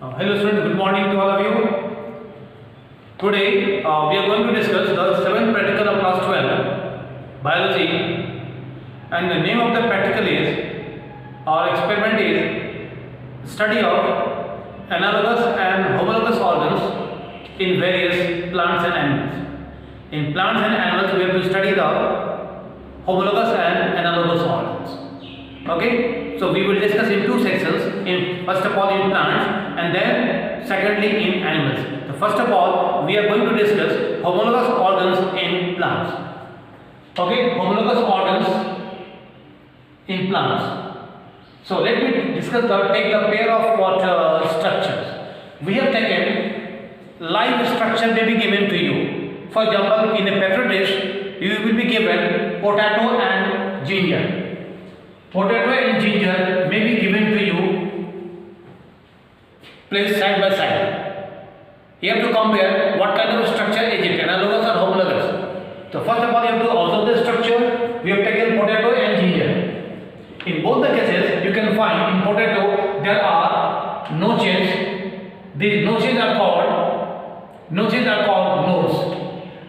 Hello students, good morning to all of you. Today we are going to discuss the 7th practical of class 12 biology, and the name of the practical is or experiment is study of analogous and homologous organs in various plants and animals. In plants and animals we have to study the homologous and analogous organs. Okay, so we will discuss in two sections, in first of all in plants and then secondly in animals. So first of all we are going to discuss homologous organs in plants. Okay, homologous organs in plants. So let me discuss take the pair of what structures. We have taken live structure may be given to you. For example, in a petri dish you will be given potato and ginger. Potato and ginger may be given to you placed side by side. You have to compare what kind of structure is it, analogous or homologous. So first of all you have to observe the structure. We have taken potato and ginger. In both the cases you can find in potato there are notches. These notches are called nodes.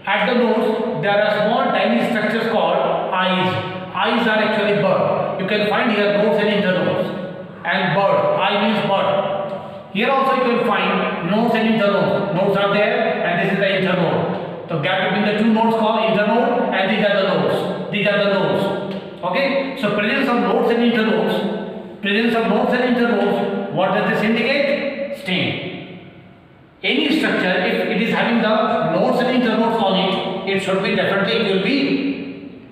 At the nodes there are small tiny structures called eyes. Eyes are actually bird. You can find here nodes and internodes. And bird, eye means bird. Here also you can find nodes and internodes. Nodes are there and this is the internode. The gap between the two nodes called internode, and these are the nodes. These are the nodes. Okay? So presence of nodes and internodes. Presence of nodes and internodes. What does this indicate? Stain. Any structure, if it is having the nodes and internodes on it, it should be definitely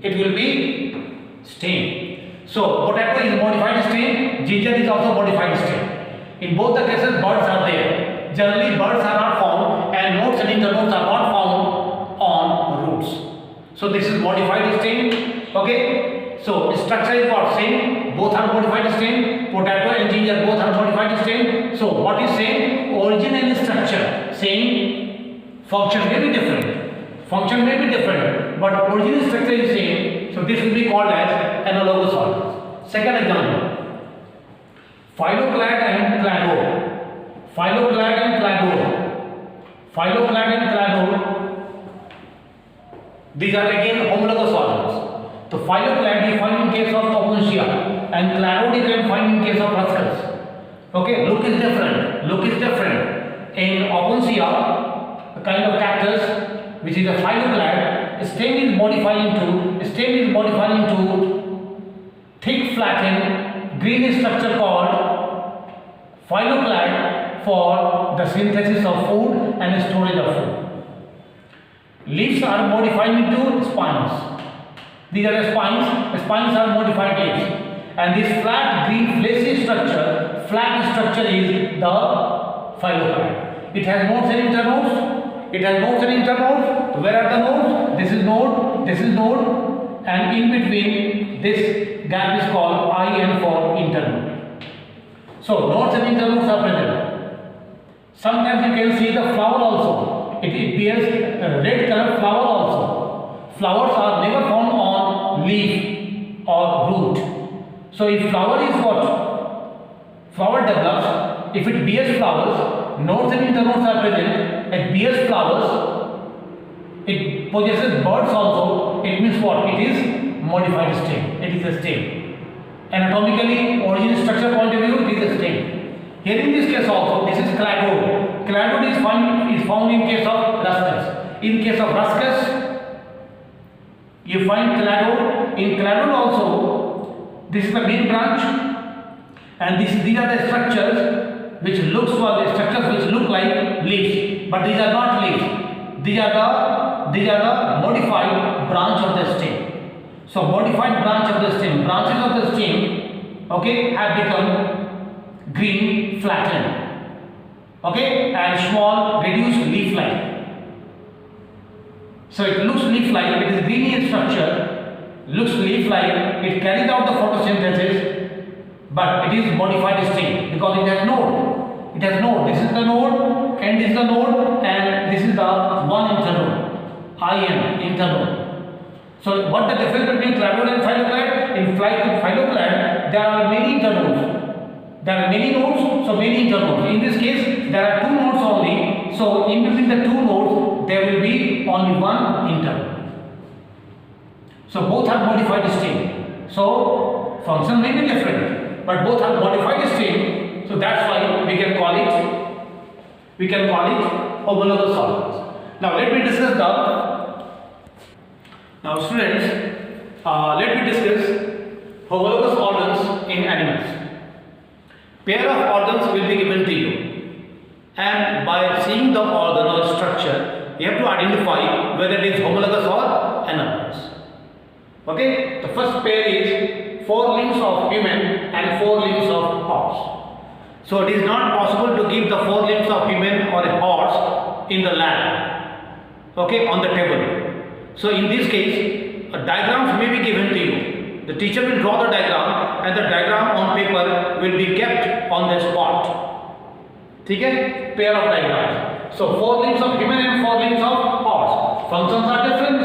it will be stain. So potato is modified stain, ginger is also modified stain. In both the cases birds are there. Generally birds are not found and nodes and internodes are not found on roots. So this is modified stain. Okay. So structure is what? Same. Both are modified stain. Potato and ginger both are modified stain. So what is same? Origin and structure same. Function may be different. But origin structure is same. So this will be called as analogous organs. Second example, phylloclad and cladode. Phylloclad and cladode. These are again homologous organs. So phylloclad you find in case of Opuntia and cladode you can find in case of Ruscus. Okay, look is different. In Opuntia, a kind of cactus which is a phylloclad, stem is modified into thick flattened green structure called phylloclad for the synthesis of food and storage of food. Leaves are modified into spines. These are the spines. Spines are modified leaves. And this flat green fleshy structure, is the phylloclad. It has nodes and internodes. Where are the nodes? This is node, and in between this gap is called IN for internode. So nodes and internodes are present. Sometimes you can see the flower also. It bears a red color flower also. Flowers are never found on leaf or root. So if flower is what? Flower develops. If it bears flowers, nodes and internodes are present. It bears flowers. It possesses buds also. It means what? It is modified stem. It is a stem. Anatomically, origin structure point of view, it is a stem. Here in this case also, this is cladode. Cladode is found in case of Ruscus. In case of Ruscus, you find cladode. In cladode also, this is the main branch, and these are the structures which look like leaves, but these are not leaves. These are the modified branch of the stem. So modified branches of the stem, okay, have become green flattened, okay, and small reduced leaf-like. So it looks leaf-like. It is green in structure, looks leaf-like. It carries out the photosynthesis, but it is modified stem because it has node. This is the node, and this is the node, and this is the one internode. Internode. So what the difference between cladode and phylloclad? In phylloclad there are many internodes. There are many nodes, so many internodes. In this case, there are two nodes only. So in between the two nodes, there will be only one internode. So both are modified string. So function may be different, but both are modified string. So that's why we can call it homologous orders. Now let me discuss now students, let me discuss homologous orders in animals. Pair of organs will be given to you, and by seeing the organ or structure, you have to identify whether it is homologous or analogous. Okay, the first pair is 4 limbs of human and 4 limbs of horse. So it is not possible to give the 4 limbs of human or a horse in the lab, okay, on the table. So in this case, diagrams may be given to you. The teacher will draw the diagram and the diagram on paper will be kept on the spot. Okay? Pair of diagrams. So 4 limbs of human and 4 limbs of horse. Functions are different,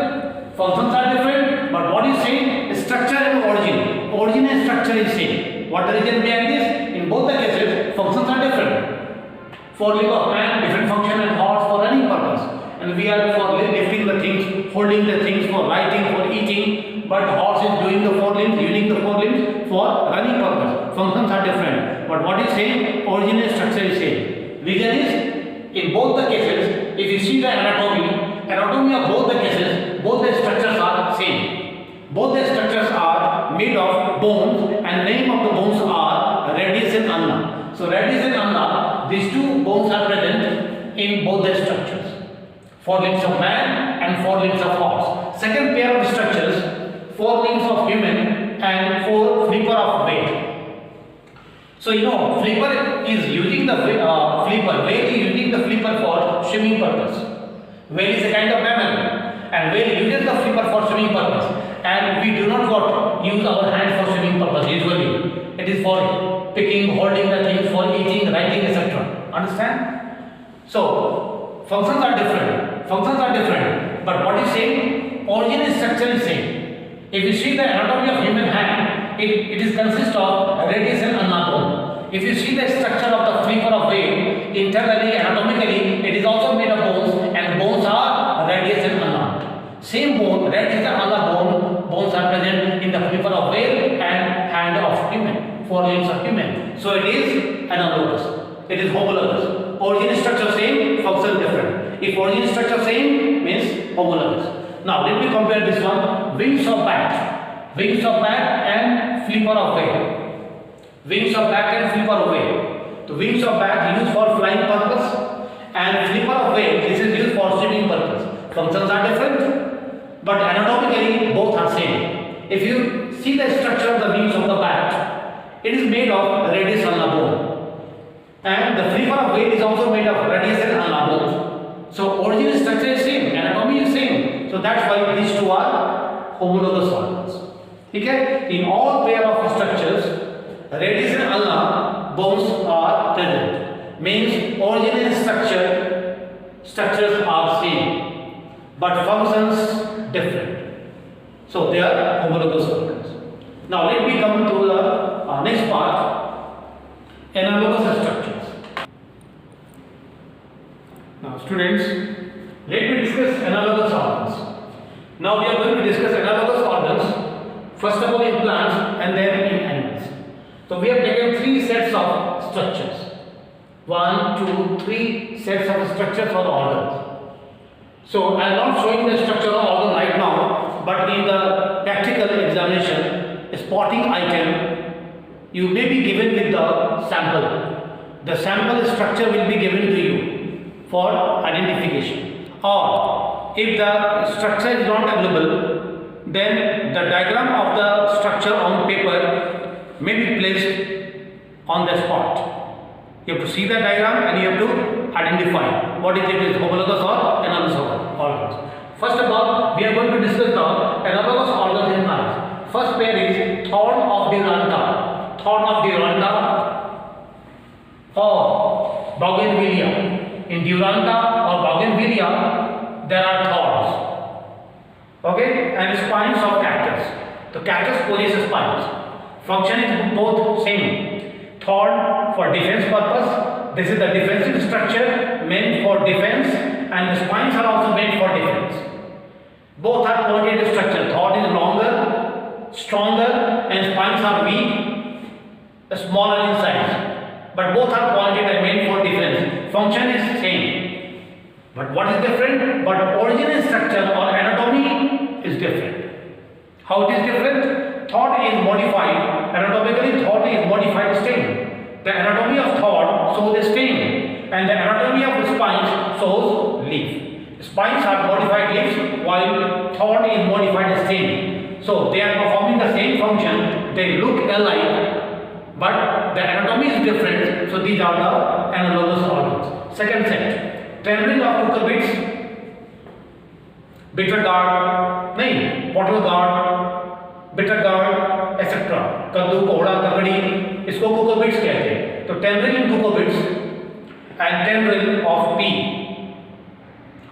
but what is same? Structure and origin. Origin and structure is same. What the reason behind this? In both the cases, functions are different. 4 limbs of man, different function, and horse for running purpose. And we are for lifting the things, holding the things, for writing, for eating. But horse is doing the 4 limbs, using the 4 limbs for running purpose. Functions are different. But what is same? Origin and structure is same. Reason is, in both the cases, if you see the anatomy of both the cases, both the structures are same. Both the structures are made of bones, and name of the bones are radius and ulna. So radius and ulna, these two bones are present in both the structures. 4 limbs of man and 4 limbs of horse. Second pair of structures, 4 limbs of human and 4 flipper of whale. So you know, flipper is using the whale is using the flipper for swimming purpose. Whale is a kind of mammal, and whale uses the flipper for swimming purpose. And we do not use our hands for swimming purpose usually. It is for picking, holding the things, for eating, writing, etc. Understand? So functions are different. But what is same? Origin and structure is same. If you see the anatomy of human hand, it is consist of radius and ulnar bone. If you see the structure of the flipper of whale, internally, anatomically, it is also made of bones, and bones are radius and ulnar. Same bone, radius and ulnar bones are present in the flipper of whale and hand of human, 4 limbs of human. So it is analogous. It is homologous. Origin structure same, function different. If origin structure same, means homologous. Now let me compare this one. Wings of bat and flipper of whale. Wings of bat and flipper of whale. The wings of bat used for flying purpose, and flipper of whale, this is used for swimming purpose. Functions are different, but anatomically both are same. If you see the structure of the wings of the bat, it is made of radius ulnar bone, and the flipper of whale is also made of radius and ulnar bones. So origin structure is same, anatomy is same. So that's why these two are homologous organs. Okay? In all pair of structures, radius and ulnar bones are present. Means origin and structures are same, but functions different. So they are homologous organs. Now let me come to the next part, analogous structures. Now students, let me discuss analogous organs. Now we are going to discuss analogous organs, first of all in plants and then in animals. So we have taken 3 sets of structures. 1, 2, 3 sets of structures for the organs. So I am not showing the structure of organ right now, but in the practical examination, a spotting item, you may be given with the sample. The sample structure will be given to you for identification. Or if the structure is not available, then the diagram of the structure on paper may be placed on the spot. You have to see the diagram and you have to identify what is homologous or analogous organs. First of all, we are going to discuss the analogous organs in plants. First pair is thorn of Duranta. Thorn of Duranta or bougainvillea. In Duranta or bougainvillea, there are thorns. Okay, and spines of cactus. The cactus possesses spines. Function is both same. Third, for defense purpose. This is the defensive structure meant for defense, and the spines are also meant for defense. Both are quantitative structure. Third is longer, stronger, and spines are weak, smaller in size. But both are quantitative meant for defense. Function is same. But what is different? But original structure or anatomy is different. How it is different? Thought is modified. Anatomically, thought is modified stem. The anatomy of thought shows the stem, and the anatomy of spines shows leaf. Spines are modified leaves, while thought is modified stem. So they are performing the same function. They look alike, but the anatomy is different. So these are the analogous organs. Second set, tendril of cucurbits, bitter gourd, नहीं, bottle gourd, bitter gourd, etc. कद्दू, कोहड़ा, ककड़ी, इसको cucurbits कहते हैं. तो tendril in cucurbits and tendril of pea.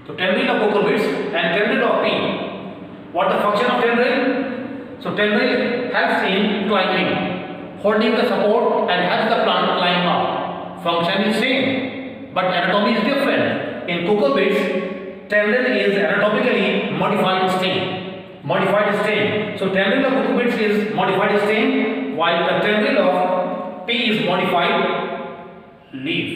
So tendril of cucurbits and tendril of pea. What the function of tendril? So tendril helps in climbing, holding the support and helps the plant climb up. Function is same, but anatomy is different. In cucurbits, tendril is anatomically modified stem. Modified stem. So tendril of cucurbits is modified stem, while the tendril of pea is modified leaf.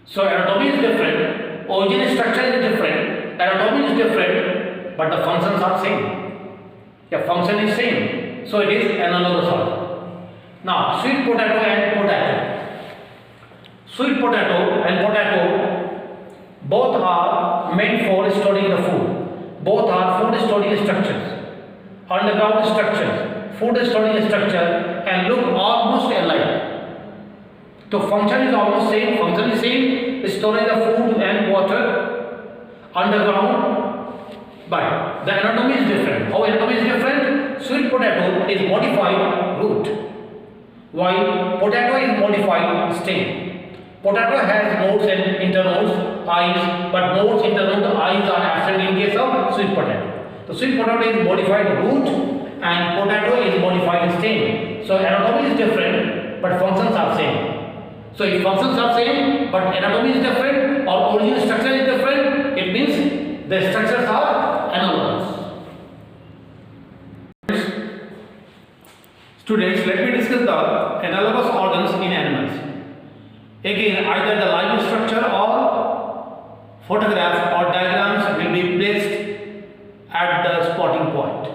So anatomy is different, origin structure is different, anatomy is different, but the functions are same. The function is same. So it is analogous organ. Now sweet potato and potato. Sweet potato and potato both are meant for storing the food. Both are food storage structures, underground structures, food storage structure, and look almost alike. So function is almost same. Function is same. Storage of food and water underground, but the anatomy is different. How anatomy is different? Sweet potato is modified root, while potato is modified stem. Potato has nodes and internodes, eyes, but nodes, internodes, eyes are absent in case of sweet potato. The sweet potato is modified root and potato is modified stem. So anatomy is different, but functions are same. So if functions are same, but anatomy is different or original structure is different, it means the structures are analogous. Students, let me discuss the analogous organs in animals. Again, either the live structure or photographs or diagrams will be placed at the spotting point.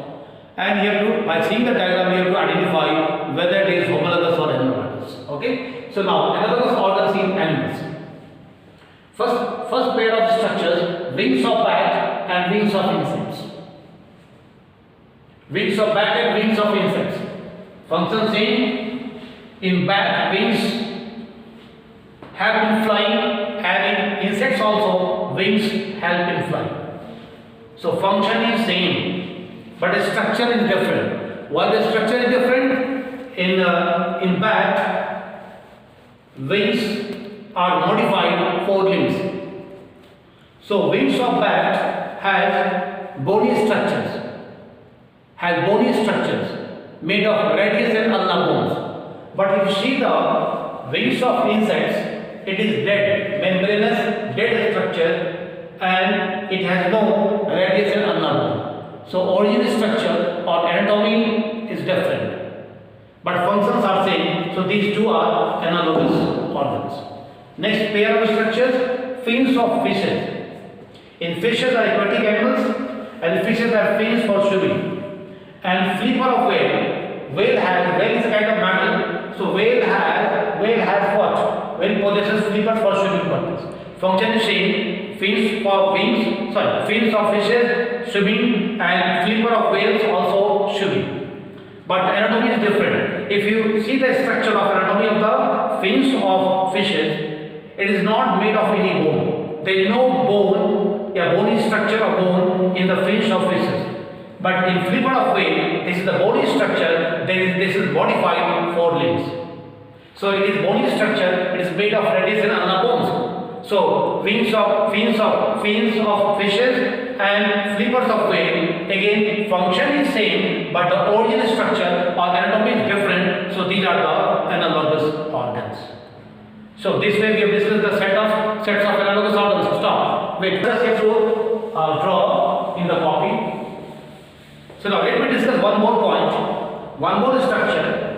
And you have to, by seeing the diagram, you have to identify whether it is homologous or analogous. Okay? So now, analogous organs in animals. First pair of structures, wings of bat and wings of insects. Wings of bat and wings of insects. Function same. In bat, wings help in flying, and in insects also wings help in flying. So function is same, but the structure is different. Why the structure is different? In bat, wings are modified forelimbs. So wings of bat has bony structures, made of radius and ulna bones. But if you see the wings of insects, it is dead, membranous, dead structure, and it has no radius and ulna bone. So origin structure or anatomy is different, but functions are same. So these two are analogous organs. Next pair of structures, fins of fishes. In fishes are aquatic animals, and fishes have fins for swimming. And flipper of whale. Whale is a kind of mammal. So whale has what? Whale possesses flippers for swimming purpose. Function is same. Fins of fishes swimming, and flipper of whales also swimming. But the anatomy is different. If you see the structure of anatomy of the fins of fishes, it is not made of any bone. There is no bone, bony structure of bone in the fins of fishes. But in flipper of whale, this is the bony structure. This is modified forelimbs. So it is bony structure. It is made of radius and ulna bones. So fins of fishes and flippers of whale, again function is same but the original structure or anatomy is different. So these are the analogous organs. So this way we have discussed the sets of analogous organs. Stop. Wait. Just have to draw in the copy. So now let me discuss one more point, one more structure.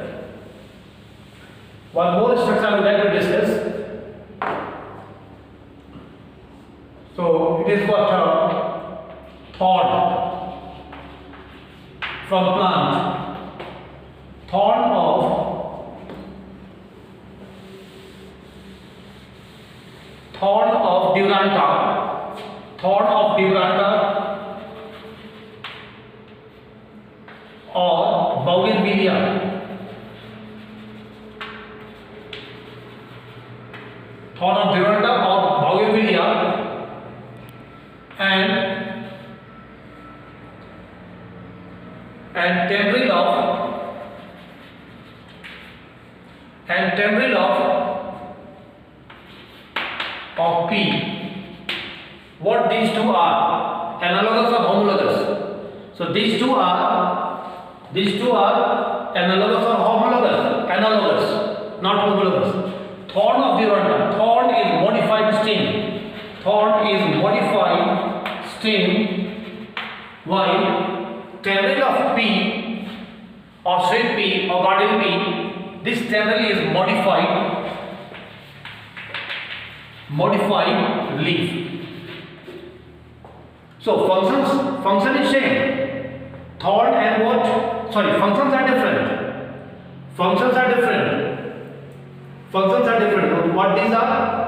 One more structure I would like to discuss. So it is what thorn from plant, thorn of Duranta or bougainvillea, thorn of Duranta or bougainvillea, and tendril of pea. What these two are? Analogous or homologous? So these two are analogous or homologous? Analogous, not homologous. Thorn of Duranta. Thorn is modified stem. Thorn is modified stem, while tendril of pea or sweet pea or garden pea, this tendril is modified leaf. So function is same. Thorn and what? Sorry, functions are different. Functions are different. What these are?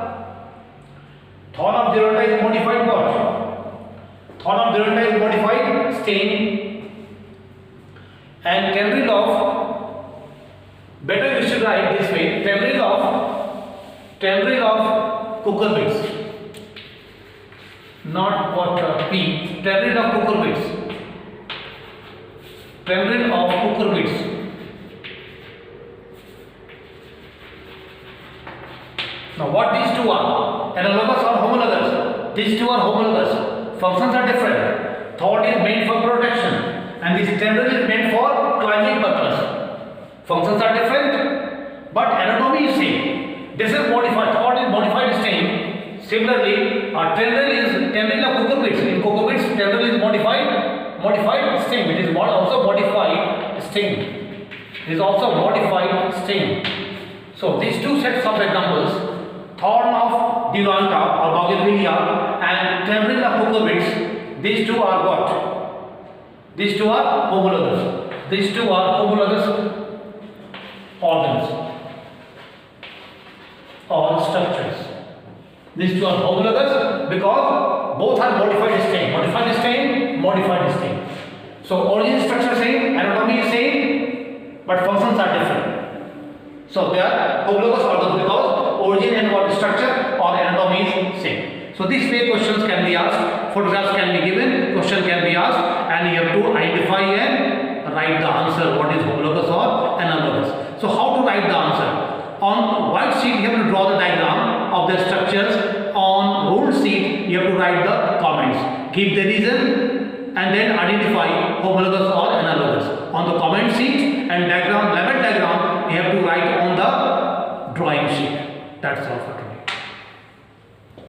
Thorn of Duranta is modified what? Thorn of Duranta is modified stem, and tendril of, better you should write this way, tendril of cucurbits, not what pea, tendril of cucurbits, tendril of cucurbits. Now what these two are? Analogous or homologous? These two are homologous. Functions are different. Thorn is made for protection and this tendril is made for climbing purpose. Functions are different but anatomy is same. This is modified. Thorn is modified stem. Similarly, tendril of cucurbits. In cucurbits, tendril is modified stem. It is also modified stem. It is also modified stem. So these two sets of examples, thorn of Duranta or bougainvillea and tendril of cucurbits, these two are what? These two are homologous. These two are homologous organs or structures. These two are homologous because both are modified stem. So origin structure same, anatomy is same, but functions are different. So they are homologous organs because origin and what structure or anatomy is same. So this way questions can be asked, photographs can be given, question can be asked, and you have to identify and write the answer. What is homologous or analogous? So how to write the answer? On white sheet you have to draw the diagram of the structures. On ruled sheet you have to write the comments. Give the reason and then identify homologous or analogous. On the comment sheet and level diagram you have to write on the drawing sheet. That's all for today.